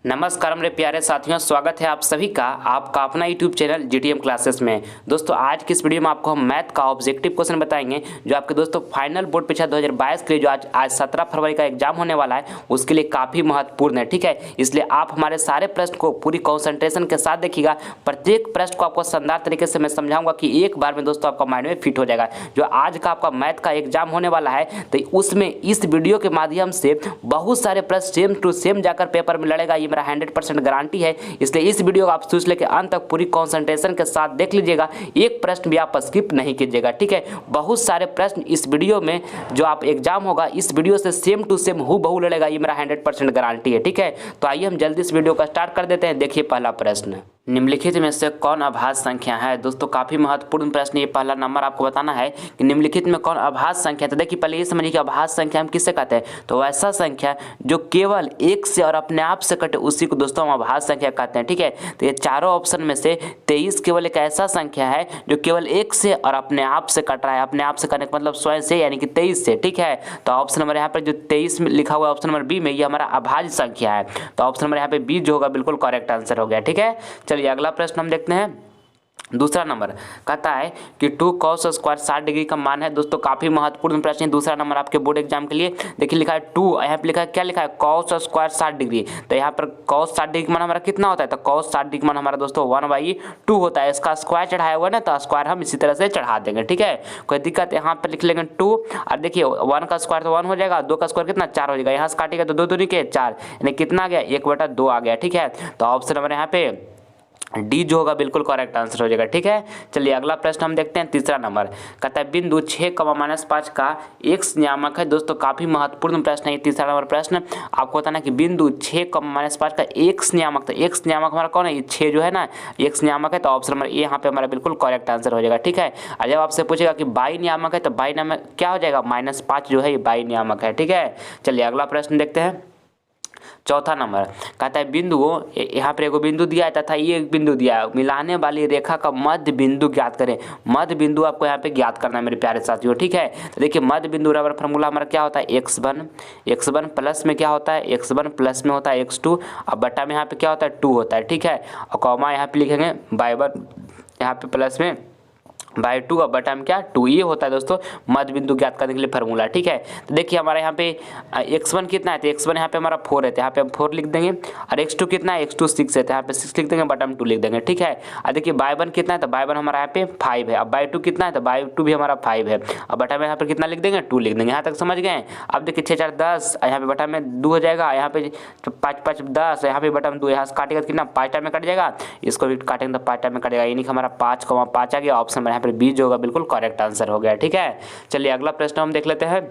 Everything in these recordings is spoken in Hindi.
नमस्कार मेरे प्यारे साथियों, स्वागत है आप सभी का आपका अपना यूट्यूब चैनल जीटीएम क्लासेस में। दोस्तों आज की इस वीडियो में आपको हम मैथ का ऑब्जेक्टिव क्वेश्चन बताएंगे जो आपके दोस्तों फाइनल बोर्ड परीक्षा 2022 के लिए जो आज 17 फरवरी का एग्जाम होने वाला है उसके लिए काफ़ी महत्वपूर्ण है। ठीक है, इसलिए आप हमारे सारे प्रश्न को पूरी कॉन्सेंट्रेशन के साथ देखिएगा। प्रत्येक प्रश्न को आपको शानदार तरीके से मैं समझाऊंगा कि एक बार में दोस्तों आपका माइंड में फिट हो जाएगा। जो आज का आपका मैथ का एग्जाम होने वाला है तो उसमें इस वीडियो के माध्यम से बहुत सारे प्रश्न सेम टू सेम जाकर पेपर में लड़ेगा, ये मेरा 100% गारंटी है। इसलिए इस वीडियो को आप शुरू से लेकर अंत तक पूरी कंसंट्रेशन के साथ देख लीजिएगा, एक प्रश्न भी आप स्किप नहीं कीजिएगा। ठीक है, बहुत सारे प्रश्न इस वीडियो में जो आप एग्जाम होगा इस वीडियो से सेम टू सेम हूबहू लड़ेगा, ये मेरा 100% गारंटी है। ठीक है, तो आइए हम जल्दी इस वीडियो का स्टार्ट कर देते हैं। देखिए पहला प्रश्न, निम्नलिखित में से कौन अभाज्य संख्या है। दोस्तों काफी महत्वपूर्ण प्रश्न, ये पहला नंबर आपको बताना है कि निम्नलिखित में कौन अभाज्य संख्या है। तो देखिए पहले ये समझिए कि अभाज्य संख्या हम किससे कहते हैं, तो वैसा संख्या जो केवल एक से और अपने आप से कटे उसी को दोस्तों हम अभाज्य संख्या कहते हैं। ठीक है, तो ये चारों ऑप्शन में से 23 केवल एक ऐसा संख्या है जो केवल एक से और अपने आप से कट रहा है। अपने आप से करने का मतलब स्वयं से, यानी कि 23 से। ठीक है, तो ऑप्शन नंबर यहाँ पर जो 23 में लिखा हुआ है ऑप्शन नंबर बी में, ये हमारा अभाज्य संख्या है। तो ऑप्शन नंबर यहाँ पे बी जो होगा बिल्कुल करेक्ट आंसर हो गया। ठीक है, चलिए अगला प्रश्न हम देखते हैं। दूसरा नंबर कहता है कि 2 cos स्क्वायर 60 डिग्री का मान है। दोस्तों काफी महत्वपूर्ण प्रश्न है, दूसरा नंबर आपके बोर्ड एग्जाम के लिए। देखिए लिखा है 2, यहाँ पे लिखा है क्या लिखा है, cos स्क्वायर 60 डिग्री। तो यहाँ पर cos 60 डिग्री का मान हमारा कितना होता है, तो cos 60 डिग्री का मान हमारा दोस्तों 1/2 होता है। इसका स्क्वायर चढ़ाया हुआ है ना, तो स्क्वायर हम इसी तरह से चढ़ा देंगे। ठीक है, कोई दिक्कत, यहाँ पर लिख लेंगे 2 और देखिए 1 का स्क्वायर तो 1 हो जाएगा, 2 का स्क्वायर कितना 4 हो जाएगा। यहाँ से काटेगा तो 2 दूनी के 4, यानी कितना आ गया 1/2 आ गया। ठीक है, तो ऑप्शन नंबर यहाँ पे डी जो होगा बिल्कुल करेक्ट आंसर हो जाएगा। ठीक है, चलिए अगला प्रश्न हम देखते हैं। तीसरा नंबर कहता है बिंदु 6, -5 का x नियामक है। दोस्तों काफी महत्वपूर्ण प्रश्न है ये तीसरा नंबर प्रश्न। आपको बताना कि बिंदु 6, -5 का x नियामक, तो x नियामक हमारा कौन है, ये 6 जो है ना x नियामक है। तो ऑप्शन नंबर ए यहाँ पे हमारा बिल्कुल करेक्ट आंसर हो जाएगा। ठीक है, और जब आपसे पूछेगा कि बाई नियामक है तो बाई नियामक क्या हो जाएगा, -5 जो है ये बाई नियामक है। ठीक है, चलिए अगला प्रश्न देखते हैं। चौथा नंबर कहता है बिंदुओं, यहाँ पर एगो बिंदु दिया है तथा ये एक बिंदु दिया है, मिलाने वाली रेखा का मध्य बिंदु ज्ञात करें। मध्य बिंदु आपको यहाँ पे ज्ञात करना है मेरे प्यारे साथियों। ठीक है, तो देखिए मध्य बिंदु बराबर फार्मूला हमारा क्या होता है, x1 प्लस में क्या होता है, x1 प्लस में होता है x2, अब बटा में यहाँ पे क्या होता है 2 होता है। ठीक है, और कॉमा यहाँ पे लिखेंगे y1 यहाँ पे प्लस में /2 और बटा में क्या 2, ये होता है दोस्तों मध्य बिंदु ज्ञात करने के लिए फार्मूला। ठीक है, तो देखिए हमारे यहाँ पे x1 कितना है, तो x1 यहाँ पे हमारा 4 है, तो यहाँ पे हम 4 लिख देंगे। और x2 कितना है, x2 6 है, तो यहाँ पे 6 लिख देंगे, बटा में 2 लिख देंगे। ठीक है, और देखिए y1 कितना है, तो y1 हमारा यहाँ पे 5 है। अब y2 कितना है, तो y2 भी हमारा 5 है। अब बटा में यहाँ पे कितना लिख देंगे, 2 लिख देंगे। यहाँ तक समझ गए। अब देखिए 6 4 10, यहाँ पे बटा में 2 हो जाएगा, यहाँ पे 5 5 10, यहाँ पे बटा में 2, यहाँ से काटेगा कितना 5 टाइम में कट जाएगा, इसको भी काटेंगे तो 5 टाइम में कटेगा, यानी कि हमारा 5,5 आ गया। ऑप्शन यहाँ पे बी जो होगा बिल्कुल करेक्ट आंसर हो गया। ठीक है, चलिए अगला प्रश्न हम देख लेते हैं।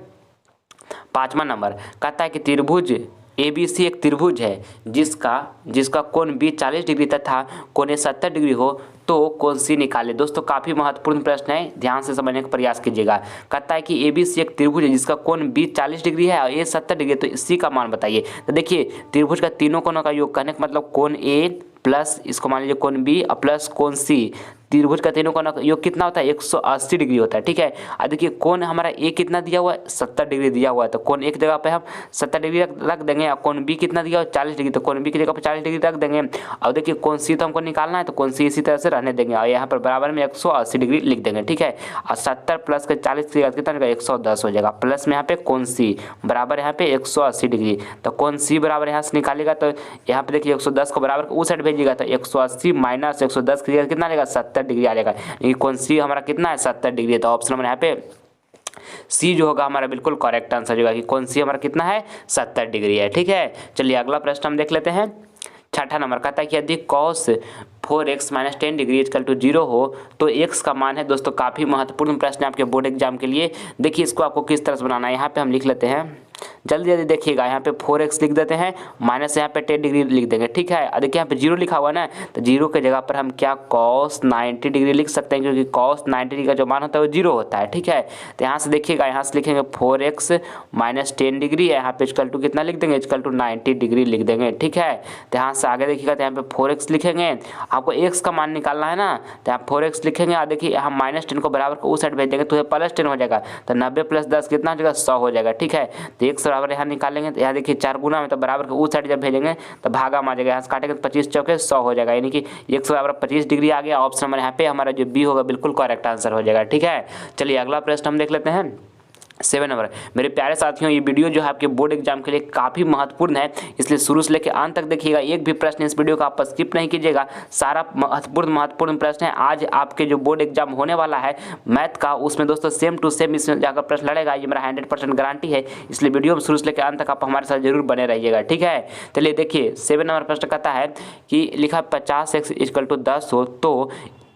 पांचवा नंबर कहता है कि त्रिभुज ABC एक त्रिभुज है जिसका कोण B 40 डिग्री तथा कोण A 70 डिग्री हो तो कोण C निकाले। दोस्तों काफी महत्वपूर्ण प्रश्न है, ध्यान से समझने का प्रयास कीजिएगा। कहता है कि ABC एक त्रिभुज है जिसका कोण B 40 डिग्री है और A 70 डिग्री, तो C का मान बताइए। तो देखिए त्रिभुज का तीनों कोणों का योग करने का मतलब कोण A प्लस इसको मान लीजिए कोण B और प्लस कोण C, त्रिभुज का तीनों कोण का योग कितना होता है 180 डिग्री होता है। ठीक है, और देखिए कोण हमारा ए कितना दिया हुआ है 70 डिग्री दिया हुआ है, तो कोण एक जगह पे हम 70 डिग्री रख देंगे। और कोण बी कितना दिया हुआ है 40 डिग्री, तो कोण बी की जगह पे 40 डिग्री रख देंगे। और देखिए कोण सी तो हमको निकालना है, तो कोण सी इसी तरह से रहने देंगे और यहाँ पर बराबर में 180 डिग्री लिख देंगे। ठीक है, और 70 प्लस के 40 कितना होगा 110 हो जाएगा, प्लस में यहाँ पे कोण सी बराबर यहाँ पे 180 डिग्री, तो कोण सी बराबर यहाँ से निकालेगा तो यहाँ पे देखिए 110 को बराबर उस साइड भेजिएगा, तो 180 माइनस 110 की जगह कितना आएगा 70 डिग्री आ जाएगा। ये कोण सी हमारा कितना है 70 डिग्री, तो ऑप्शन नंबर यहाँ पे सी जो होगा हमारा बिल्कुल करेक्ट आंसर होगा कि कोण सी हमारा कितना है 70 डिग्री है। ठीक है, चलिए अगला प्रश्न हम देख लेते हैं। छठा नंबर कहता है कि यदि cos 4x - 10 degree equal to 0 हो तो x का मान है। दोस्तों काफी महत्वपूर्ण प्रश्न है आपके बोर्ड एग्जाम के लिए। देखिए इसको आपको किस तरह से बनाना है, यहाँ पे हम लिख लेते हैं, जल्दी जल्दी देखिएगा। यहाँ पे 4x लिख देते हैं, माइनस यहाँ पे 10 डिग्री लिख देंगे। ठीक है, और देखिए यहाँ पे 0 लिखा हुआ है ना, तो 0 के जगह पर हम क्या cos 90 डिग्री लिख सकते हैं, क्योंकि cos 90 डिग्री का जो मान होता है वो 0 होता है। ठीक है, तो यहाँ से देखिएगा, यहाँ से लिखेंगे 4x - 10 डिग्री, यहाँ पे इक्वल टू कितना लिख देंगे, इक्वल टू 90 डिग्री लिख देंगे। ठीक है, तो यहाँ से आगे देखिएगा, तो यहाँ पे 4x लिखेंगे, आपको x का मान निकालना है ना, तो यहाँ 4x लिखेंगे और देखिए हम -10 को बराबर को उस साइड भेज देंगे तो प्लस 10 हो जाएगा, तो 90 + 10 कितना हो जाएगा 100 हो जाएगा। ठीक है, तो x बराबर यहाँ निकालेंगे तो यहाँ देखिए 4 गुना में, तो बराबर के उस साइड जब भेजेंगे तो भागा में आ जाएगा, यहाँ से काटेंगे तो 25 चौके 100 हो जाएगा, यानी कि 100 बराबर 25 डिग्री आ गया। ऑप्शन नंबर यहाँ पे हमारा जो बी होगा बिल्कुल करेक्ट आंसर हो जाएगा। ठीक है, चलिए अगला प्रश्न हम देख लेते हैं 7 नंबर। मेरे प्यारे साथियों, ये वीडियो जो है आपके बोर्ड एग्जाम के लिए काफ़ी महत्वपूर्ण है, इसलिए शुरू से लेकर अंत तक देखिएगा, एक भी प्रश्न इस वीडियो का आप स्किप नहीं कीजिएगा। सारा महत्वपूर्ण प्रश्न है। आज आपके जो बोर्ड एग्जाम होने वाला है मैथ का, उसमें दोस्तों सेम टू सेम इसमें जाकर प्रश्न लड़ेगा, ये मेरा 100% गारंटी है, इसलिए वीडियो में शुरू से लेकर अंत तक आप हमारे साथ जरूर बने रहिएगा। ठीक है, चलिए देखिए 7 नंबर प्रश्न कहता है कि लिखा 50x = 10 हो तो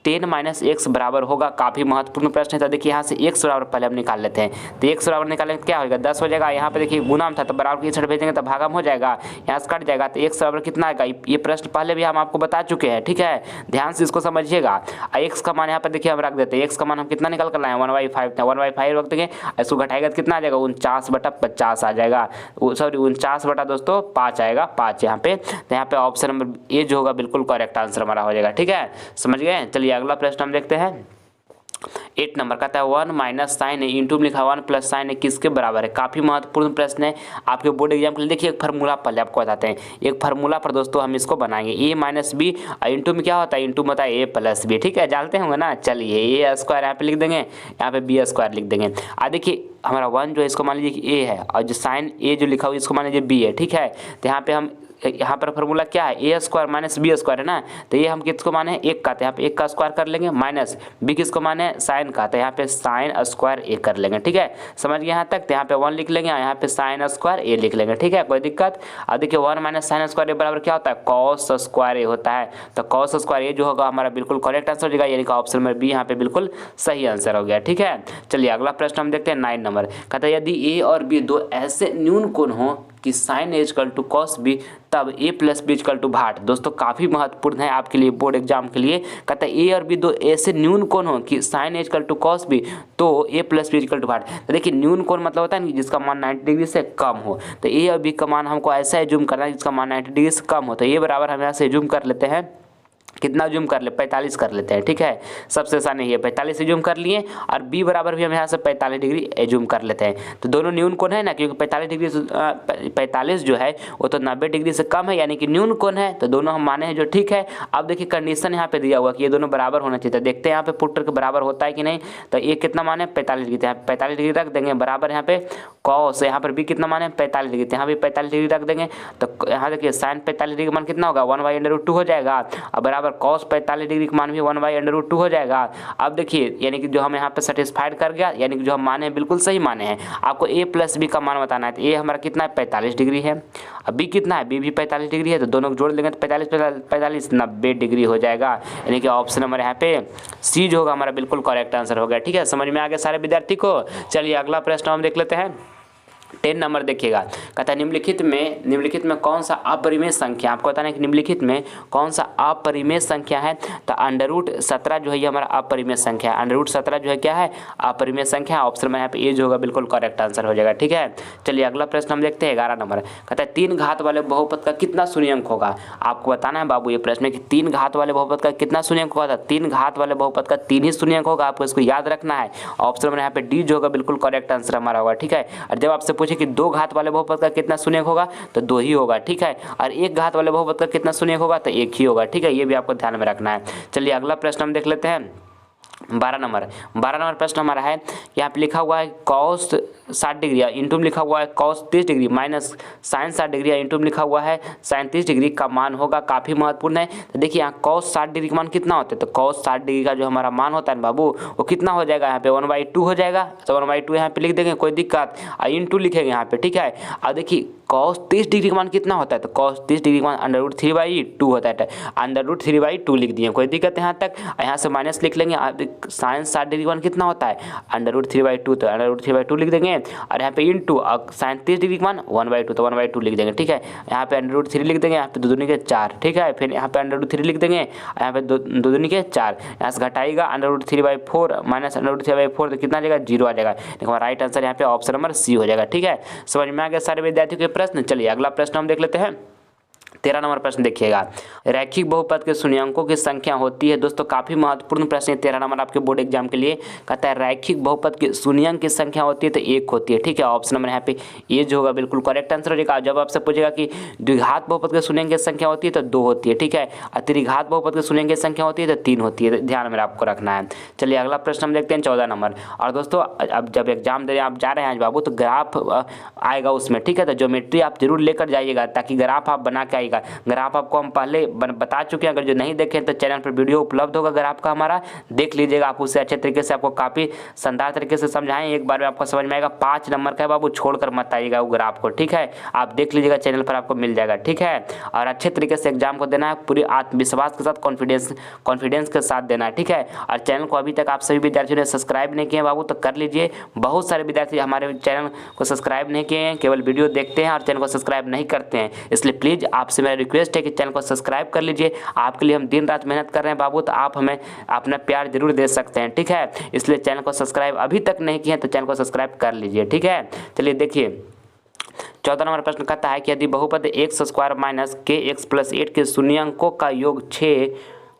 10 - x बराबर होगा। काफ़ी महत्वपूर्ण प्रश्न है। तो देखिए यहाँ से x बराबर पहले हम निकाल लेते हैं, तो x बराबर निकालेंगे क्या होगा 10 हो जाएगा। यहाँ पे देखिए गुना में था तो बराबर की साइड भेजेंगे तो भागा में हो जाएगा, यहाँ से कट जाएगा, तो x बराबर कितना आएगा। ये प्रश्न पहले भी हम आपको बता चुके हैं। ठीक है, ध्यान से इसको समझिएगा। x का मान यहाँ पर देखिए हम रख देते हैं, x का मान हम कितना निकल कर लाए 1/5 था, 1/5 रख देंगे, इसको घटाएगा तो कितना आ जाएगा 49/50 आ जाएगा, सॉरी 49/5 आएगा 5 यहाँ पे। तो यहाँ पे ऑप्शन नंबर ए जो होगा बिल्कुल करेक्ट आंसर हमारा हो जाएगा। ठीक है, समझ गए। चलिए अगला प्रश्न हम देखते हैं 8 नंबर कहता है 1 - sin a इंटू लिखा 1 + sin a किसके बराबर है। काफ़ी महत्वपूर्ण प्रश्न है आपके बोर्ड एग्जाम के लिए। देखिए एक फार्मूला पहले आपको बताते हैं, एक फार्मूला पर दोस्तों हम इसको बनाएंगे a - b, इंटू में क्या होता है, इंटू में होता है a + b। ठीक है, जानते होंगे ना। चलिए a² यहाँ पे लिख देंगे, यहाँ पे b² लिख देंगे। देखिए हमारा 1 जो है इसको मान लीजिए कि a है, और जो sin a जो लिखा हुआ इसको मान लीजिए b है। ठीक है, तो यहाँ पे हम यहाँ पर फार्मूला क्या है a² - b² है ना, तो ये हम किसको माने 1 का, तो यहाँ पे 1 का स्क्वायर कर लेंगे, माइनस b किसको माने साइन का, तो यहाँ पे sin² a कर लेंगे। ठीक है, समझ गए यहाँ तक। तो यहाँ पे 1 लिख लेंगे, यहाँ पे sin² a लिख लेंगे। ठीक है, कोई दिक्कत। अब देखिए 1 - sin² a बराबर क्या होता है cos² a होता है, तो cos² a जो होगा हमारा बिल्कुल करेक्ट आंसर हो जाएगा, यानी कि ऑप्शन नंबर बी यहाँ पे बिल्कुल सही आंसर हो गया। ठीक है, चलिए अगला प्रश्न हम देखते हैं 9 नंबर। कहता है यदि a और b दो ऐसे न्यून कोण हो कि sin a = cos b, तब a + b = भाट। दोस्तों काफ़ी महत्वपूर्ण है आपके लिए बोर्ड एग्जाम के लिए। कहता है a और b दो ऐसे न्यून कोण हो कि sin a = cos b, तो a + b = भाट। तो देखिए न्यून कोण मतलब होता है ना जिसका मान 90 डिग्री से कम हो, तो a और b का मान हमको ऐसा एज्यूम करना है जिसका मान 90 डिग्री से कम हो। तो a बराबर हम यहाँ से एज्यूम कर लेते हैं, कितना जूम कर ले 45 कर लेते हैं। ठीक है, सबसे आसान है 45 जूम कर लिए, और b बराबर भी हम यहाँ से 45 डिग्री जूम कर लेते हैं। तो दोनों न्यून कोण है ना, क्योंकि 45 डिग्री 45 जो है वो तो 90 डिग्री से कम है, यानी कि न्यून कोण है, तो दोनों हम माने हैं जो ठीक है। अब देखिए कंडीशन यहाँ पे दिया हुआ कि ये दोनों बराबर होना चाहिए, तो देखते हैं यहाँ पे पुट करके बराबर होता है कि नहीं। तो ये कितना माने 45 डिग्री, यहाँ 45 डिग्री रख देंगे, बराबर यहाँ पे कॉस, यहाँ पर b कितना माने 45 डिग्री, यहाँ भी 45 डिग्री रख देंगे। तो यहाँ देखिए साइन 45 डिग्री का मान कितना होगा 1/√2 हो जाएगा, और बराबर कॉस 45 डिग्री का मान भी 1/√2 हो जाएगा। अब देखिए यानी कि जो हम यहाँ पे सेटिस्फाइड कर गया, यानी कि जो हम माने बिल्कुल सही माने हैं। आपको a + b का मान बताना है, तो a हमारा कितना है 45 डिग्री है, अब b कितना है b भी 45 डिग्री है, तो दोनों को जोड़ लेंगे तो 45 90 डिग्री हो जाएगा, यानी कि ऑप्शन नंबर यहाँ पे सी जो होगा हमारा बिल्कुल करेक्ट आंसर हो गया। ठीक है, समझ में आ गया सारे विद्यार्थी को। चलिए अगला प्रश्न हम देख लेते हैं 10 नंबर देखिएगा। कहता है निम्नलिखित में कौन सा अपरिमेय संख्या, आपको बताना है कि निम्नलिखित में कौन सा अपरिमेय संख्या है। तो √17 जो है ये हमारा अपरिमेय संख्या है, √17 जो है क्या है अपरिमेय संख्या। ऑप्शन में यहाँ पे ये जो होगा बिल्कुल करेक्ट आंसर हो जाएगा। ठीक है, चलिए अगला प्रश्न हम देखते हैं 11 नंबर। कहता है 3 घात वाले बहुपद का कितना शून्यंक होगा। आपको बताना है बाबू ये प्रश्न है कि 3 घात वाले बहुपद का कितना शून्यंक होगा। 3 घात वाले बहुपद का 3 ही शून्यंक होगा, आपको इसको याद रखना है। ऑप्शन में यहाँ पे डी जो होगा बिल्कुल करेक्ट आंसर हमारा होगा। ठीक है, और जब आपसे पूछे कि 2 घात वाले बहुपद का कितना शून्यक होगा, तो 2 ही होगा। ठीक है, और 1 घात वाले बहुपद का कितना शून्यक होगा, तो 1 ही होगा। ठीक है, ये भी आपको ध्यान में रखना है। चलिए अगला प्रश्न हम देख लेते हैं 12 नंबर प्रश्न हमारा है, यहाँ पे लिखा हुआ है cos 60 डिग्री, इंटू में लिखा हुआ है cos 30 degree minus sine 60 degree, into में लिखा हुआ है साइन 30 डिग्री का मान होगा। काफ़ी महत्वपूर्ण है। तो देखिए यहाँ cos 60 डिग्री का मान कितना होता है, तो cos 60 डिग्री का जो हमारा मान होता है बाबू वो कितना हो जाएगा, यहाँ पे 1/2 हो जाएगा। तो 1/2 यहाँ पे लिख देंगे, कोई दिक्कत, इंटू लिखेंगे यहाँ पे। ठीक है, अब देखिए cos 30 डिग्री का मान कितना होता है, तो cos 30 डिग्री का मान √3/2 होता है, √3/2 लिख दिए, कोई दिक्कत यहाँ तक। यहाँ से माइनस लिख लेंगे, साइन 60 डिग्री का मान कितना होता है √3/2, तो √3/2 लिख देंगे, और यहाँ पे इंटू साइन 30 डिग्री का मान 1/2, तो 1/2 लिख देंगे। ठीक है, यहाँ पे √3 लिख देंगे, यहाँ पे 2 दूनी के 4। ठीक है, फिर यहाँ पे √3 लिख देंगे, यहाँ पे 2 दूनी के 4, यहाँ से घटाएगा √3/4 माइनस √3/4, तो कितना आ जाएगा 0 आ जाएगा। देखो हमारा राइट आंसर यहाँ पे ऑप्शन नंबर सी हो जाएगा। ठीक है, समझ में आ गया सारे विद्यार्थियों के प्रश्न। चलिए अगला प्रश्न हम देख लेते हैं 13 नंबर प्रश्न देखिएगा, रैखिक बहुपद के शून्यंकों की संख्या होती है। दोस्तों काफी महत्वपूर्ण प्रश्न है, 13 नंबर आपके बोर्ड एग्जाम के लिए। कहता है रैखिक बहुपद के शून्यंक की संख्या होती है तो 1 होती है। ठीक है, ऑप्शन नंबर यहाँ पे ये जो होगा बिल्कुल करेक्ट आंसर हो जाएगा। जब आपसे पूछेगा कि द्विघात बहुपद के शून्यंक की संख्या होती है तो 2 होती है। ठीक है, और त्रिघात बहुपद के शून्यंक की संख्या होती है तो 3 होती है, ध्यान में आपको रखना है। चलिए अगला प्रश्न हम देखते हैं 14 नंबर। और दोस्तों अब जब एग्जाम देने आप जा रहे हैं आज बाबू तो ग्राफ आएगा उसमें। ठीक है, तो ज्योमेट्री आप जरूर लेकर जाइएगा ताकि ग्राफ आप बना के आइएगा। ग्राफ आपको हम पहले बता चुके हैं, अगर जो नहीं देखें तो चैनल पर वीडियो उपलब्ध होगा ग्राफ का हमारा, देख लीजिएगा। आप उससे अच्छे तरीके से आपको काफ़ी शानदार तरीके से समझाएं, एक बार में आपको समझ में आएगा। 5 नंबर का है बाबू, छोड़कर मत आइएगा वो ग्राफ को। ठीक है, आप देख लीजिएगा, चैनल पर आपको मिल जाएगा। ठीक है, और अच्छे तरीके से एग्जाम को देना है, पूरी आत्मविश्वास के साथ, कॉन्फिडेंस के साथ देना है। ठीक है, और चैनल को अभी तक आप सभी विद्यार्थियों ने सब्सक्राइब नहीं किए बाबू तो कर लीजिए। बहुत सारे विद्यार्थी हमारे चैनल को सब्सक्राइब नहीं किए हैं, केवल वीडियो देखते हैं और चैनल को सब्सक्राइब नहीं करते हैं। इसलिए प्लीज़ आपसे मेरा रिक्वेस्ट है कि चैनल को सब्सक्राइब कर लीजिए। आपके लिए हम दिन रात मेहनत कर रहे हैं बाबू, तो आप हमें अपना प्यार जरूर दे सकते हैं। ठीक है, इसलिए चैनल को सब्सक्राइब अभी तक नहीं किए हैं तो चैनल को सब्सक्राइब कर लीजिए। ठीक है, चलिए देखिए 14 नंबर प्रश्न कहता है कि यदि बहुपद x² माइनस kx प्लस 8 के शून्यंकों का योग 6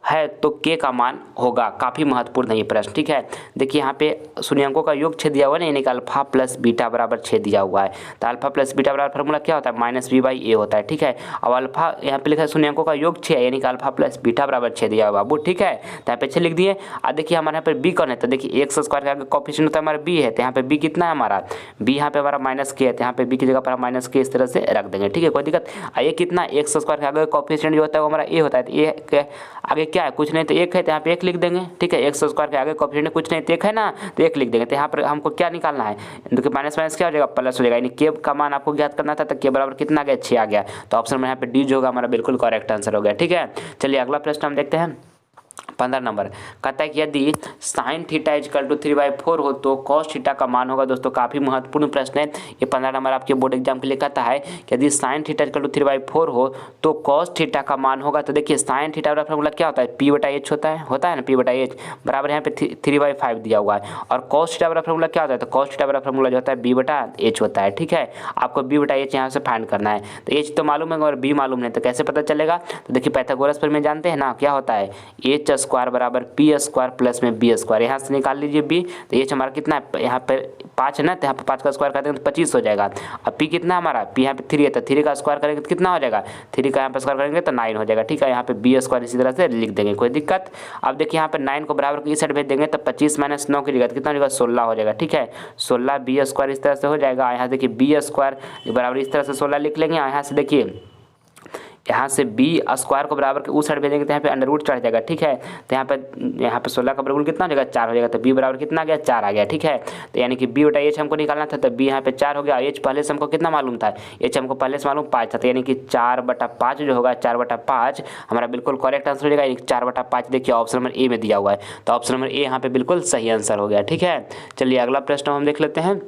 है तो k का मान होगा। काफ़ी महत्वपूर्ण है ये प्रश्न। ठीक है, देखिए यहाँ पे शून्यंकों का योग 6 दिया हुआ है, यानी कि अल्फा प्लस बीटा बराबर 6 दिया हुआ है। तो अल्फा प्लस बीटा बराबर फार्मूला क्या होता है, -b/a होता है। ठीक है, अब अल्फा यहाँ पे लिखा है शून्यंकों का योग 6 है, यानी कि अल्फा प्लस बीटा बराबर 6 दिया हुआ बाबू। ठीक है, तो यहाँ पे 6 लिख दिए। और देखिए हमारे यहाँ पर b कौन है, तो देखिए x² का आगे कोएफिशिएंट होता है हमारा b है, तो यहाँ पे b कितना है हमारा, b यहाँ पे हमारा -k है, तो यहाँ पे b की जगह पर हम -k इस तरह से रख देंगे। ठीक है, कोई दिक्कत। ये कितना x² के आगे कोएफिशिएंट जो होता है वो हमारा a होता है, तो a के आगे क्या है, कुछ नहीं तो 1 है, तो यहाँ पे 1 लिख देंगे। ठीक है, x² के आगे कोएफिशिएंट कुछ नहीं तो 1 है ना, तो 1 लिख देंगे। तो यहाँ पर हमको क्या निकालना है, देखिए माइनस माइनस क्या हो जाएगा, प्लस हो जाएगा, यानी k का मान आपको ज्ञात करना था, तो k बराबर कितना आ गया, 6 आ गया। तो ऑप्शन में यहाँ पे डी जो होगा हमारा बिल्कुल करेक्ट आंसर हो गया। ठीक है, चलिए अगला प्रश्न हम देखते हैं 15 नंबर। कहता है कि यदि sin θ = 3/4 हो तो cos θ का मान होगा। दोस्तों काफ़ी महत्वपूर्ण प्रश्न है ये, 15 नंबर आपके बोर्ड एग्जाम के लिए कहता है कि यदि sin θ = 3/4 हो तो cos θ का मान होगा। तो देखिए sin θ का फॉर्मूला क्या होता है, p/h होता है ना, p/h बराबर यहाँ पे 3/5 दिया हुआ है। और cos θ का फॉर्मूला क्या होता है, तो cos θ का फॉर्मूला जो होता है b/h होता है। ठीक है, आपको b/h यहाँ से फाइंड करना है। तो h तो मालूम है और b मालूम नहीं, तो कैसे पता चलेगा, तो देखिए पाइथागोरस पर में जानते हैं ना क्या होता है, h² बराबर p² प्लस में b²। यहाँ से निकाल लीजिए b, तो h हमारा कितना है, यहाँ पे 5 है ना, तो यहाँ पे 5 का स्क्वायर कर देंगे तो 25 हो जाएगा। अब p कितना हमारा, p यहाँ पे 3 है, तो 3 का स्क्वायर करेंगे तो कितना हो जाएगा, 3 का यहाँ पे स्क्वायर करेंगे तो 9 हो जाएगा। ठीक है, यहाँ पे b² इसी तरह से लिख देंगे, कोई दिक्कत। अब देखिए यहाँ पे 9 को बराबर की इस साइड भेज देंगे तो 25 - 9 की जगह कितना हो जाएगा, 16 हो जाएगा। ठीक है, 16 b² इस तरह से हो जाएगा। यहाँ देखिए b² बराबर इस तरह से 16 लिख लेंगे। यहाँ से देखिए यहाँ से b² को बराबर के उस साइड भेजेंगे तो यहाँ पे अंडर चढ़ जाएगा। ठीक है, तो यहाँ पे 16 का वर्गमूल कितना हो जाएगा, 4 हो जाएगा। तो b बराबर कितना आ गया, 4 आ गया। ठीक है, तो यानी कि b/h हमको निकालना था, तो b यहाँ पे 4 हो गया। h पहले से हमको कितना मालूम था, h हमको पहले से मालूम 5 था, तो यानी कि 4/5 जो होगा, 4/5 हमारा बिल्कुल करेक्ट आंसर हो जाएगा। यानी 4/5 देखिए ऑप्शन नंबर ए में दिया हुआ है, तो ऑप्शन नंबर ए यहाँ पे बिल्कुल सही आंसर हो गया। ठीक है, चलिए अगला प्रश्न हम देख लेते हैं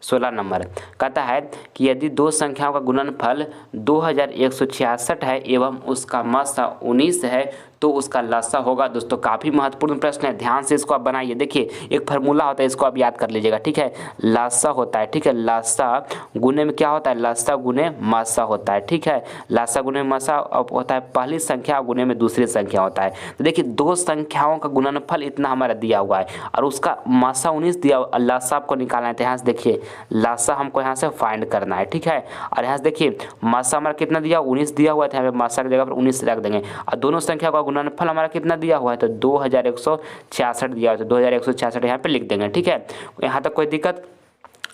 16 नंबर। कहता है कि यदि दो संख्याओं का गुणनफल 2166 है एवं उसका मसा 19 है तो उसका लसा होगा। दोस्तों काफ़ी महत्वपूर्ण प्रश्न है, ध्यान से इसको आप बनाइए। देखिए एक फार्मूला होता है, इसको आप याद कर लीजिएगा। ठीक है, लसा होता है, ठीक है, लसा गुने में क्या होता है, लसा गुने मसा होता है। ठीक है, लसा गुने मसा होता है पहली संख्या गुने में दूसरी संख्या होता है। तो देखिए दो संख्याओं का गुणनफल इतना हमारा दिया हुआ है और उसका मसा 19 दिया, लसा आपको निकालना है। तो यहाँ से देखिए लसा हमको यहाँ से फाइंड करना है। ठीक है, और यहाँ से देखिए मसा हमारा कितना दिया, 19 दिया हुआ था, यहाँ पे मसा की जगह पर 19 रख देंगे। और दोनों संख्या का गुणनफल हमारा कितना दिया हुआ है, तो 2166 दिया हुआ है, तो 2166 यहाँ पे लिख देंगे। ठीक है, यहाँ तक कोई दिक्कत।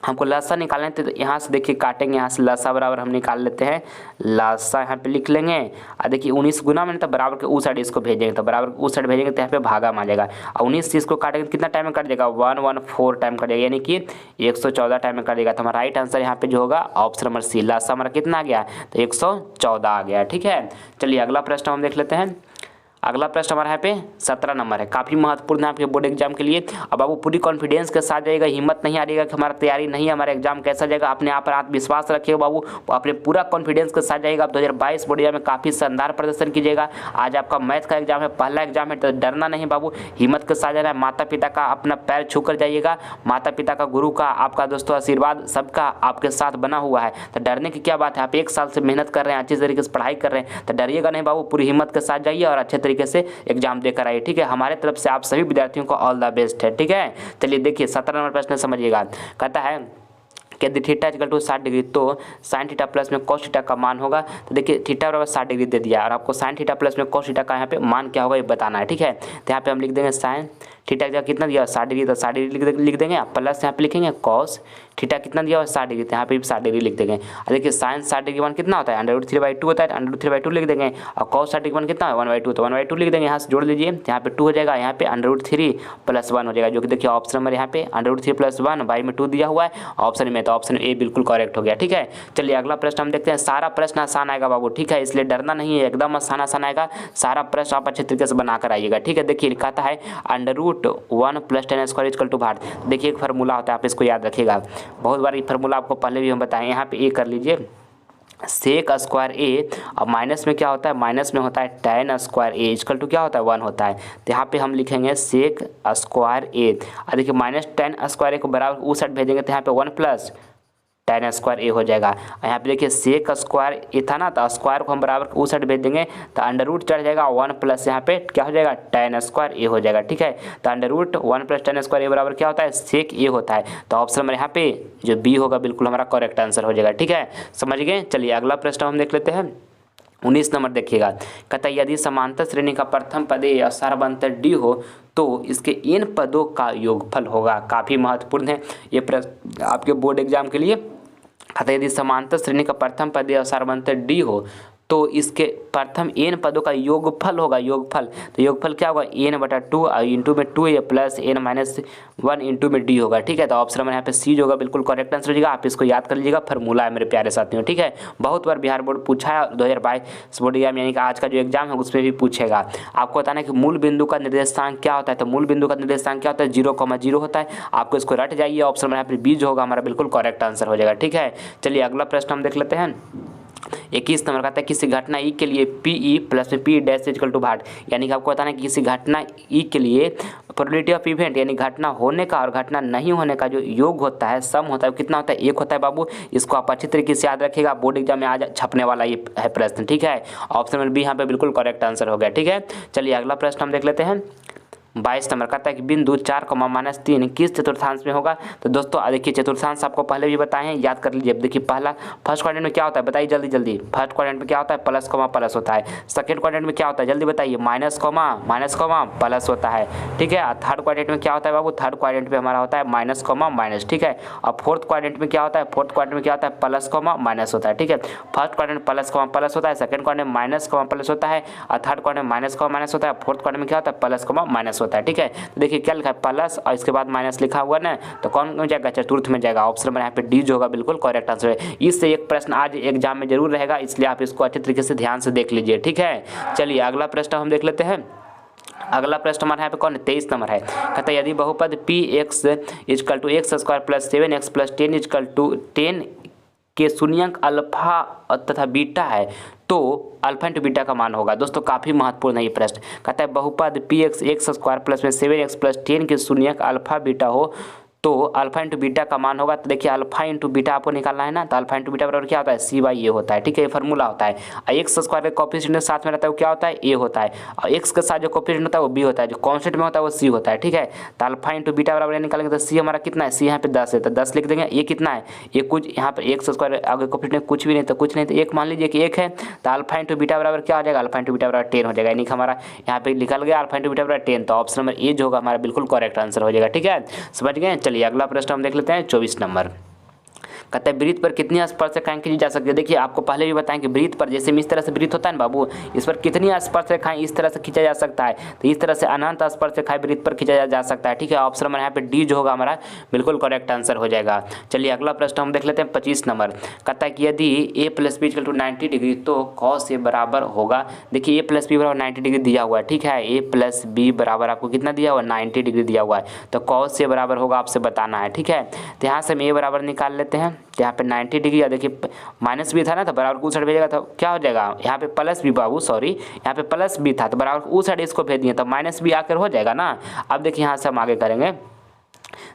हमको लसा निकालना है, तो यहाँ से देखिए काटेंगे, यहाँ से लसा बराबर हम निकाल लेते हैं, लसा यहाँ पे लिख लेंगे। और देखिए 19 गुना में तो बराबर के उस साइड इसको भेजेंगे, तो बराबर उस साइड भेजेंगे तो यहाँ पे भागा में आ जाएगा। और 19 से इसको काटेंगे कितना टाइम में कट जाएगा, 114 टाइम कट जाएगा, यानी कि 114 टाइम में कट जाएगा। तो हमारा राइट आंसर यहाँ पे जो होगा ऑप्शन नंबर सी, लसा हमारा कितना आ गया, तो 114 आ गया। ठीक है, चलिए अगला प्रश्न हम देख लेते हैं अगला प्रश्न हमारा यहाँ पे 17 नंबर है, काफ़ी महत्वपूर्ण है आपके बोर्ड एग्जाम के लिए। अब बाबू पूरी कॉन्फिडेंस के साथ जाइएगा, हिम्मत नहीं आ रही कि हमारा तैयारी नहीं है, हमारा एग्जाम कैसा जाएगा, अपने आप पर आत्मविश्वास रखिएगा बाबू, अपने पूरा कॉन्फिडेंस के साथ जाइएगा। आप 2022 बोर्ड एग्जाम में काफ़ी शानदार प्रदर्शन कीजिएगा। आज आपका मैथ का एग्जाम है, पहला एग्जाम है, तो डरना नहीं बाबू, हिम्मत के साथ जाना है। माता पिता का अपना पैर छू कर जाइएगा, माता पिता का, गुरु का, आपका दोस्तों आशीर्वाद सबका आपके साथ बना हुआ है, तो डरने की क्या बात है। आप 1 साल से मेहनत कर रहे हैं, अच्छी तरीके से पढ़ाई कर रहे हैं, तो डरिएगा नहीं बाबू, पूरी हिम्मत के साथ जाइए और अच्छे तरीके से एग्जाम देकर आइए, ठीक है। हमारे तरफ से आप सभी विद्यार्थियों को ऑल द बेस्ट है, ठीक है। चलिए देखिए 17 नंबर प्रश्न समझिएगा, कहता है कि यदि थीटा इक्वल टू 60 डिग्री तो साइन थीटा प्लस में कॉस थीटा का मान होगा। तो देखिए थीटा बराबर 60 डिग्री दे दिया और आपको साइन थीटा प्लस में कॉस थीटा का यहाँ पे मान क्या होगा ये बताना है, ठीक है। तो यहाँ पे हम लिख देंगे साइन थीटा का कितना दिया 60 डिग्री, तो 60 डिग्री लिख देंगे, प्लस यहाँ पे लिखेंगे कॉस थीटा कितना दिया हुआ 60 डिग्री, तो यहाँ पे भी 60 डिग्री लिख देंगे। और देखिए साइन 60 डिग्री मान कितना होता है √3/2 होता है, √3/2 लिख देंगे। और कॉस 60 डिग्री मान कितना है 1/2, तो 1/2 लिख देंगे, यहाँ से जोड़ लीजिए, यहाँ पे 2 हो जाएगा, यहाँ पे √3 + 1 हो जाएगा, जो कि देखिए ऑप्शन नंबर यहाँ पे √3 + 1 बाई में 2 दिया हुआ है ऑप्शन में, तो ऑप्शन ए बिल्कुल करेक्ट हो गया, ठीक है। चलिए अगला प्रश्न हम देखते हैं, सारा प्रश्न आसान आएगा बाबू, ठीक है, इसलिए डरना नहीं है, एकदम आसान आएगा, सारा प्रश्न आप अच्छे तरीके से बनाकर आइएगा, ठीक है। देखिए लिखा है √1 + tan² = भाट। देखिए एक फार्मूला होता है, आप इसको याद रखिएगा, बहुत बार ये फार्मूला आपको पहले भी हम बताएं। यहाँ पे ए कर लीजिए सेक स्क्वायर ए, और माइनस में क्या होता है, माइनस में होता है tan square A equal to क्या होता है 1 होता है। तो यहाँ पे हम लिखेंगे सेक स्क्वायर ए, और देखिए माइनस tan स्क्वायर ए को बराबर उस साइड भेजेंगे, तो यहाँ पे 1 + tan स्क्वायर ए हो जाएगा। यहाँ पे देखिए सेक स्क्वायर ए था ना, तो स्क्वायर को हम बराबर उस साइड भेज देंगे, तो अंडर चढ़ जाएगा 1 प्लस यहाँ पे क्या हो जाएगा tan स्क्वायर ए हो जाएगा, ठीक है। तो √1 + tan स्क्वायर ए बराबर क्या होता है सेक ए होता है, तो ऑप्शन नंबर यहाँ पे जो बी होगा बिल्कुल हमारा करेक्ट आंसर हो जाएगा, ठीक है, समझ गए। चलिए अगला प्रश्न हम देख लेते हैं, 19 नंबर देखिएगा, कहता है यदि समांतर श्रेणी का प्रथम पद ए और सर्वांतर डी हो तो इसके n पदों का योगफल होगा। काफ़ी महत्वपूर्ण है ये प्रश्न आपके बोर्ड एग्जाम के लिए। कहता है यदि समांतर श्रेणी का प्रथम पद ए और सर्वांतर डी हो तो इसके प्रथम n पदों का योगफल होगा, योगफल, तो योगफल क्या होगा n/2 और इंटू में 2a प्लस n-1 इंटू में d होगा, ठीक है। तो ऑप्शन नंबर यहाँ पे सी जो होगा बिल्कुल करेक्ट आंसर हो जाएगा। आप इसको याद कर लीजिएगा, फार्मूला है मेरे प्यारे साथियों, ठीक है। बहुत बार बिहार बोर्ड पूछा है, 2022 बोर्ड एग्जाम यानी कि आज का जो एग्जाम है उसमें भी पूछेगा। आपको बताना है कि मूल बिंदु का निर्देशांक क्या होता है, तो मूल बिंदु का निर्देशांक क्या होता है 0,0 होता है। आपको इसको रट जाइए, ऑप्शन नंबर यहाँ पे बी जो होगा हमारा बिल्कुल करेक्ट आंसर हो जाएगा, ठीक है। चलिए अगला प्रश्न हम देख लेते हैं, 21 नंबर कहता है किसी घटना ई के लिए Pe प्लस में P डैश इक्वल टू भाट, यानी कि आपको बताना है कि किसी घटना ई के लिए प्रोबेबिलिटी ऑफ इवेंट यानी घटना होने का और घटना नहीं होने का जो योग होता है, सम होता है, कितना होता है 1 होता है बाबू। इसको आप अच्छी तरीके से याद रखिएगा, बोर्ड एग्जाम में आज छपने वाला ये है प्रश्न, ठीक है। ऑप्शन नंबर बी यहाँ पे बिल्कुल करेक्ट आंसर हो गया, ठीक है। चलिए अगला प्रश्न हम देख लेते हैं, 22 नंबर कहता है कि बिंदु 4,-3 किस चतुर्थांश में होगा। तो दोस्तों देखिए चतुर्थांश आपको पहले भी बताए हैं, याद कर लीजिए। देखिए पहला फर्स्ट क्वाड्रेंट में क्या होता है बताइए जल्दी जल्दी, फर्स्ट क्वाड्रेंट में क्या होता है प्लस कॉमा प्लस होता है। सेकंड क्वाड्रेंट में क्या होता है जल्दी बताइए माइनस कॉमा प्लस होता है, ठीक है। और थर्ड क्वाड्रेंट में क्या होता है बाबू, थर्ड क्वाड्रेंट में हमारा होता है माइनस कॉमा माइनस, ठीक है। और फोर्थ क्वाड्रेंट में क्या होता है, फोर्थ क्वाड्रेंट में क्या होता है प्लस कॉमा माइनस होता है, ठीक है। First quadrant plus comma plus होता है, second quadrant minus comma plus होता है, और third quadrant minus comma minus होता है, फोर्थ क्वाड्रेंट में क्या होता है प्लस कॉमा माइनस होता है, ठीक है। देखिए क्या लिखा है प्लस और इसके बाद माइनस लिखा हुआ ना, तो कौन में जाएगा चतुर्थ में जाएगा। ऑप्शन नंबर यहाँ पे डी जो होगा बिल्कुल करेक्ट आंसर है। इससे एक प्रश्न आज एग्जाम में जरूर रहेगा, इसलिए आप इसको अच्छे तरीके से ध्यान से देख लीजिए, ठीक है। चलिए अगला प्रश्न हम देख लेते हैं, अगला प्रश्न हमारे यहाँ पे कौन है 23 नंबर है। कहता है यदि बहुपद px = x² + 7x + 10 = 10 के शून्यंक अल्फा तथा बीटा है तो अल्फा इंटू बीटा का मान होगा। दोस्तों काफ़ी महत्वपूर्ण है ये प्रश्न। कहता है बहुपद px x² + 7x + 10 के शून्यंक अल्फा बीटा हो तो अल्फा इंटू बीटा का मान होगा। तो देखिए अल्फा इंटू बीटा आपको निकालना है ना, तो अल्फा इंटू बीटा बराबर क्या होता है c/a होता है, ठीक है। ये फार्मूला होता है। x² का कोएफिशिएंट साथ में रहता है वो क्या होता है a होता है, और x के साथ जो कोएफिशिएंट होता है वो b होता है, जो कांस्टेंट में होता है वो c होता है, ठीक है। तो अल्फा इंटू बीटा बराबर निकालेंगे तो c हमारा कितना है, c यहाँ पे 10 है तो 10 लिख देंगे। ये कितना है, ये कुछ यहाँ पे x² आगे कोएफिशिएंट कुछ भी नहीं तो कुछ नहीं, तो 1 मान लीजिए कि 1 है, तो अल्फा इंटू बीटा बराबर क्या हो जाएगा, अल्फा इंटू बीटा बराबर 10 हो जाएगा, यानी कि हमारा यहाँ पे निकल गया अल्फा इंटू बीटा बराबर 10। तो ऑप्शन नंबर ए जो होगा हमारा बिल्कुल करेक्ट आंसर हो जाएगा, ठीक है, समझ गए। चलिए अगला प्रश्न हम देख लेते हैं 24 नंबर। कहता है वृत्त पर कितनी स्पर्शरेखाएं खींची जा सकती है। देखिए आपको पहले भी बताएं कि वृत्त पर जैसे इस तरह से वृत्त होता है ना बाबू, इस पर कितनी स्पर्शरेखाएं इस तरह से खींचा जा सकता है, तो इस तरह से अनंत स्पर्शरेखाएं वृत्त पर खींचा जा सकता है। ठीक है, ऑप्शन नंबर यहाँ पे डी जो होगा हमारा बिल्कुल करेक्ट आंसर हो जाएगा। चलिए अगला प्रश्न हम देख लेते हैं 25 नंबर। कहता है कि यदि a + b = 90 डिग्री तो cos a बराबर होगा। देखिए a + b बराबर 90 डिग्री दिया हुआ है। ठीक है, a + b बराबर आपको कितना दिया हुआ है, 90 डिग्री दिया हुआ है, तो cos a बराबर होगा आपसे बताना है। ठीक है, तो यहाँ से हम a बराबर निकाल लेते हैं। यहाँ पे 90 डिग्री, या देखिए माइनस भी था ना, तो बराबर को उस साइड भेजेगा तो क्या हो जाएगा, यहाँ पे प्लस भी बाबू, सॉरी यहाँ पे प्लस भी था तो बराबर उस साइड इसको भेज दिए तो माइनस भी आकर हो जाएगा ना। अब देखिए यहाँ से हम आगे करेंगे,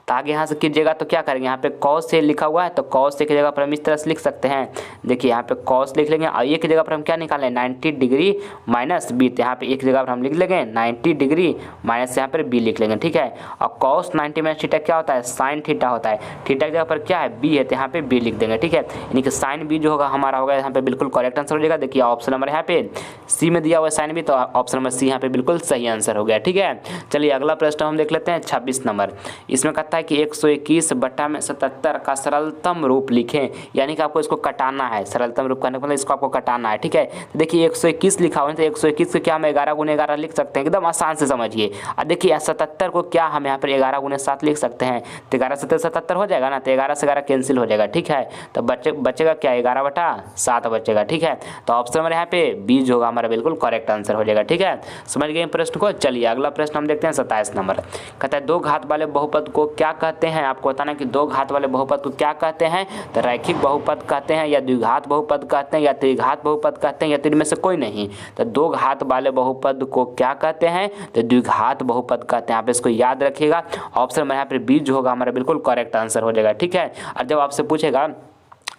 तो आगे यहाँ से कीजिएगा तो क्या करेंगे, यहाँ पे cos से लिखा हुआ है तो cos से की जगह पर हम इस तरह से लिख सकते हैं। देखिए यहाँ पे cos लिख लेंगे और ये की जगह पर हम क्या निकालें, 90 डिग्री माइनस बी, तो यहाँ पे एक जगह पर हम लिख लेंगे 90 डिग्री माइनस यहाँ पर बी लिख लेंगे। ठीक है, और cos 90 माइनस थीटा क्या होता है, साइन थीटा होता है। थीटा की जगह पर क्या है, बी है, तो यहाँ पे बी लिख देंगे। ठीक है, यानी कि साइन बी जो होगा हमारा होगा यहाँ पे बिल्कुल करेक्ट आंसर हो जाएगा। देखिए ऑप्शन नंबर यहाँ पे सी में दिया हुआ है साइन बी, तो ऑप्शन नंबर सी यहाँ पे बिल्कुल सही आंसर हो गया। ठीक है, चलिए अगला प्रश्न हम देख लेते हैं 26 नंबर। इसमें कहता है कि 121/77 का सरलतम रूप लिखें, यानी कि आपको इसको कटाना है। सरलतम रूप करने के मतलब इसको आपको कटाना है। ठीक है, तो देखिए 121 लिखा हुआ है तो 121 को क्या हम 11 × 11 लिख सकते हैं, एकदम आसान से समझिए। और देखिए 77 को क्या हम यहाँ पर 11 × 7 लिख सकते हैं, तो 11 से 77 हो जाएगा ना, तो 11 से 11 कैंसिल हो जाएगा। ठीक है, तो बचेगा क्या, 11/7 बचेगा। ठीक है, तो ऑप्शन नंबर यहाँ पे बी जो होगा हमारा बिल्कुल करेक्ट आंसर हो जाएगा। ठीक है, समझ गए प्रश्न को। चलिए अगला प्रश्न हम देखते हैं 27 नंबर। कहता है 2 घात वाले बहुपद को क्या कहते हैं। आपको बताना है कि 2 घात वाले बहुपद को क्या कहते हैं, तो रैखिक बहुपद कहते हैं, या द्विघात बहुपद कहते हैं, या त्रिघात बहुपद कहते हैं, या तीन में से कोई नहीं। तो 2 घात वाले बहुपद को क्या कहते हैं, तो द्विघात बहुपद कहते हैं। आप इसको याद रखिएगा। ऑप्शन में यहाँ पर बी जो होगा हमारा बिल्कुल करेक्ट आंसर हो जाएगा। ठीक है, और जब आपसे पूछेगा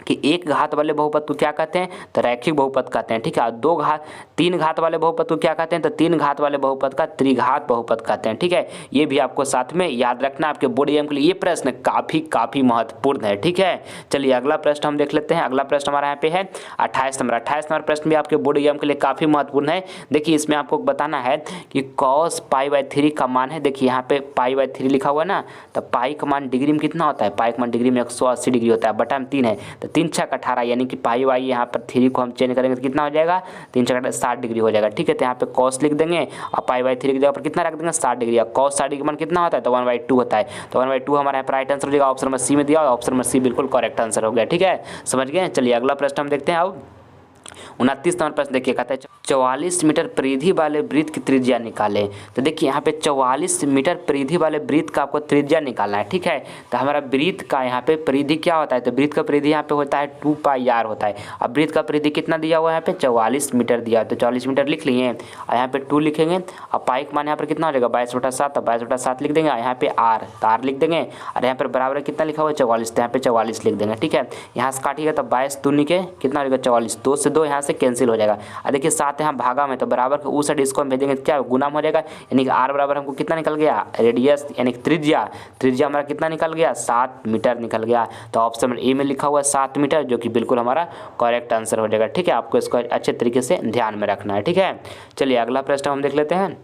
कि 1 घात वाले बहुपद को क्या कहते हैं, तो रैखिक बहुपद कहते हैं। ठीक है, 3 घात वाले बहुपद को क्या कहते हैं, तो 3 घात वाले बहुपद का त्रिघात बहुपद कहते हैं। ठीक है, ये भी आपको साथ में याद रखना, आपके बोर्ड एग्जाम के लिए ये प्रश्न काफ़ी महत्वपूर्ण है। ठीक है, चलिए अगला प्रश्न हम देख लेते हैं। अगला प्रश्न हमारा यहाँ पे है 28 नंबर। 28 नंबर प्रश्न भी आपके बोर्ड एग्जाम के लिए काफ़ी महत्वपूर्ण है। देखिए इसमें आपको बताना है कि cos π/3 का मान है। देखिए यहाँ पे π/3 लिखा हुआ है ना, तो पाई का मान डिग्री में कितना होता है, पाई का मान डिग्री में 180 डिग्री होता है, बटा में 3 है, तो 3 × 18, यानी कि पाई वाई यहाँ पर 3 को हम चेंज करेंगे तो कितना हो जाएगा, 3 × 18 60 डिग्री हो जाएगा। ठीक है, तो यहाँ पे cos लिख देंगे और π/3 की जगह पर कितना रख देंगे, 60 डिग्री। और cos 60 का मान कितना होता है, तो 1/2 होता है, तो 1/2 हमारा यहाँ पर राइट आंसर हो जाएगा। ऑप्शन नंबर सी में दिया और ऑप्शन नंबर सी बिल्कुल करेक्ट आंसर हो गया। ठीक है, समझ गए। चलिए अगला प्रश्न हम देखते हैं। अब 29 नंबर प्रश्न देखिए, कहता है 44 मीटर परिधि वाले वृत्त की त्रिज्या निकालें। तो देखिए यहाँ पे 44 मीटर परिधि वाले वृत्त का आपको त्रिज्या निकालना है। ठीक है, तो हमारा वृत्त का यहाँ पे परिधि क्या होता है, तो वृत्त का परिधि यहाँ पे होता है 2πr होता है। अब वृत्त का परिधि कितना दिया हुआ है, यहाँ पे 44 मीटर दिया है, तो 44 मीटर लिख लिए और यहाँ पे 2 लिखेंगे और पाई का मान यहाँ पर कितना हो जाएगा 22/7, तो 22/7 लिख देंगे। यहाँ पे आर, तो आर लिख देंगे और यहाँ पर बराबर कितना लिखा हुआ है 44, तो यहाँ पे 44 लिख देंगे। ठीक है, यहाँ से काटिएगा तो 22 दूनी के कितना हो जाएगा 44, 2 से 2 यहाँ से कैंसिल हो जाएगा। और देखिए 7 यहाँ भागा में, तो बराबर के उस साइड इसको हम भेजेंगे क्या गुना हो जाएगा, यानी कि आर बराबर हमको कितना निकल गया, रेडियस यानी त्रिज्या हमारा कितना निकल गया 7 मीटर निकल गया। तो ऑप्शन नंबर ए में लिखा हुआ है 7 मीटर, जो कि बिल्कुल हमारा करेक्ट आंसर हो जाएगा। ठीक है, आपको इसको अच्छे तरीके से ध्यान में रखना है। ठीक है, चलिए अगला प्रश्न हम देख लेते हैं।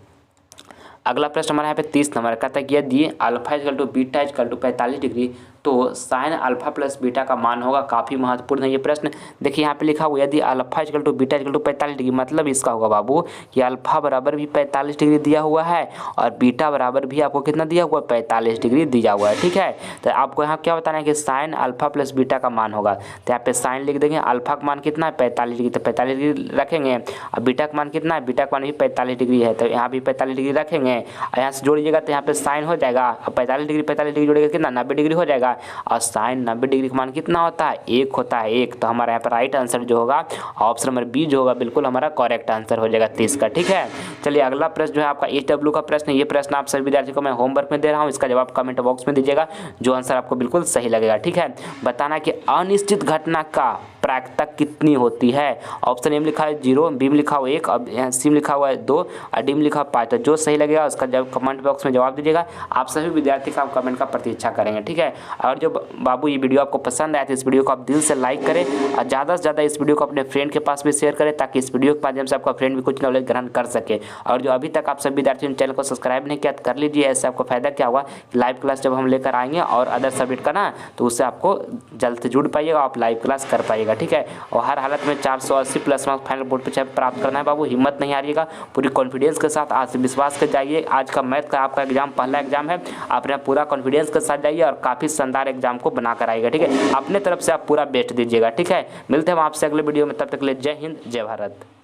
अगला प्रश्न हमारा यहाँ पे 30 नंबर कहता है कि यदि अल्फा = बीटा = 45 डिग्री तो साइन अल्फा + बीटा का मान होगा। काफ़ी महत्वपूर्ण है ये प्रश्न। देखिए यहाँ पे लिखा हुआ यदि अल्फा = बीटा = 45 डिग्री, मतलब इसका होगा बाबू कि अल्फा बराबर भी 45 डिग्री दिया हुआ है और बीटा बराबर भी आपको कितना दिया हुआ है 45 डिग्री दिया हुआ है। ठीक है, तो आपको यहाँ क्या बताना है कि साइन अल्फा + बीटा का मान होगा, तो यहाँ पे साइन लिख देंगे। अल्फा का मान कितना है 45 डिग्री, तो 45 डिग्री रखेंगे। और बीटा का मान कितना है, बीटा का मान भी 45 डिग्री है, तो यहाँ भी 45 डिग्री रखेंगे। और यहाँ से जोड़िएगा तो यहाँ पे साइन हो जाएगा, और 45 डिग्री जोड़ेगा कितना 90 डिग्री हो जाएगा। और साइन 90 डिग्री का मान कितना होता है 1 होता है 1, तो हमारा यहाँ पर राइट आंसर जो होगा ऑप्शन नंबर बी जो होगा बिल्कुल हमारा करेक्ट आंसर हो जाएगा 30 का। ठीक है, चलिए अगला प्रश्न जो है आपका HW का प्रश्न। ये प्रश्न आप सभी विद्यार्थियों को मैं होमवर्क में दे रहा हूँ, इसका जवाब कमेंट बॉक्स में दीजिएगा, जो आंसर आपको बिल्कुल सही लगेगा। ठीक है, बताना कि अनिश्चित घटना का प्रायिकता कितनी होती है। ऑप्शन ए में लिखा है 0, बी में लिखा हुआ 1, अब सी में लिखा हुआ है 2 और डी में लिखा हुआ 5। तो जो सही लगेगा उसका जब कमेंट बॉक्स में जवाब दीजिएगा। आप सभी विद्यार्थी का कमेंट का प्रतीक्षा करेंगे। ठीक है, और जो बाबू ये वीडियो आपको पसंद आया तो इस वीडियो को आप दिल से लाइक करें और ज़्यादा से ज़्यादा इस वीडियो को अपने फ्रेंड के पास भी शेयर करें, ताकि इस वीडियो के माध्यम से आपका फ्रेंड भी कुछ नॉलेज ग्रहण कर सके। और जो अभी तक आप सभी विद्यार्थियों ने चैनल को सब्सक्राइब नहीं किया तो कर लीजिए। ऐसे आपको फायदा क्या होगा, लाइव क्लास जब हम लेकर आएंगे और अदर सब्जेक्ट का ना, तो उससे आपको जल्द से जुड़ पाइएगा, आप लाइव क्लास कर पाइएगा, ठीक है। और हर हालत में 480 प्लस मार्क्स फाइनल बोर्ड परीक्षा प्राप्त करना है बाबू, हिम्मत नहीं हारिएगा, पूरी कॉन्फिडेंस के साथ आज से विश्वास कर जाइए। आज का मैथ का आपका एग्जाम पहला एग्जाम है, आपने पूरा कॉन्फिडेंस के साथ जाइए और काफ़ी शानदार एग्जाम को बनाकर आइएगा, ठीक है। अपने तरफ से आप पूरा बेस्ट दीजिएगा, ठीक है। मिलते हैं हम आपसे अगले वीडियो में, तब तक के लिए जय हिंद जय भारत।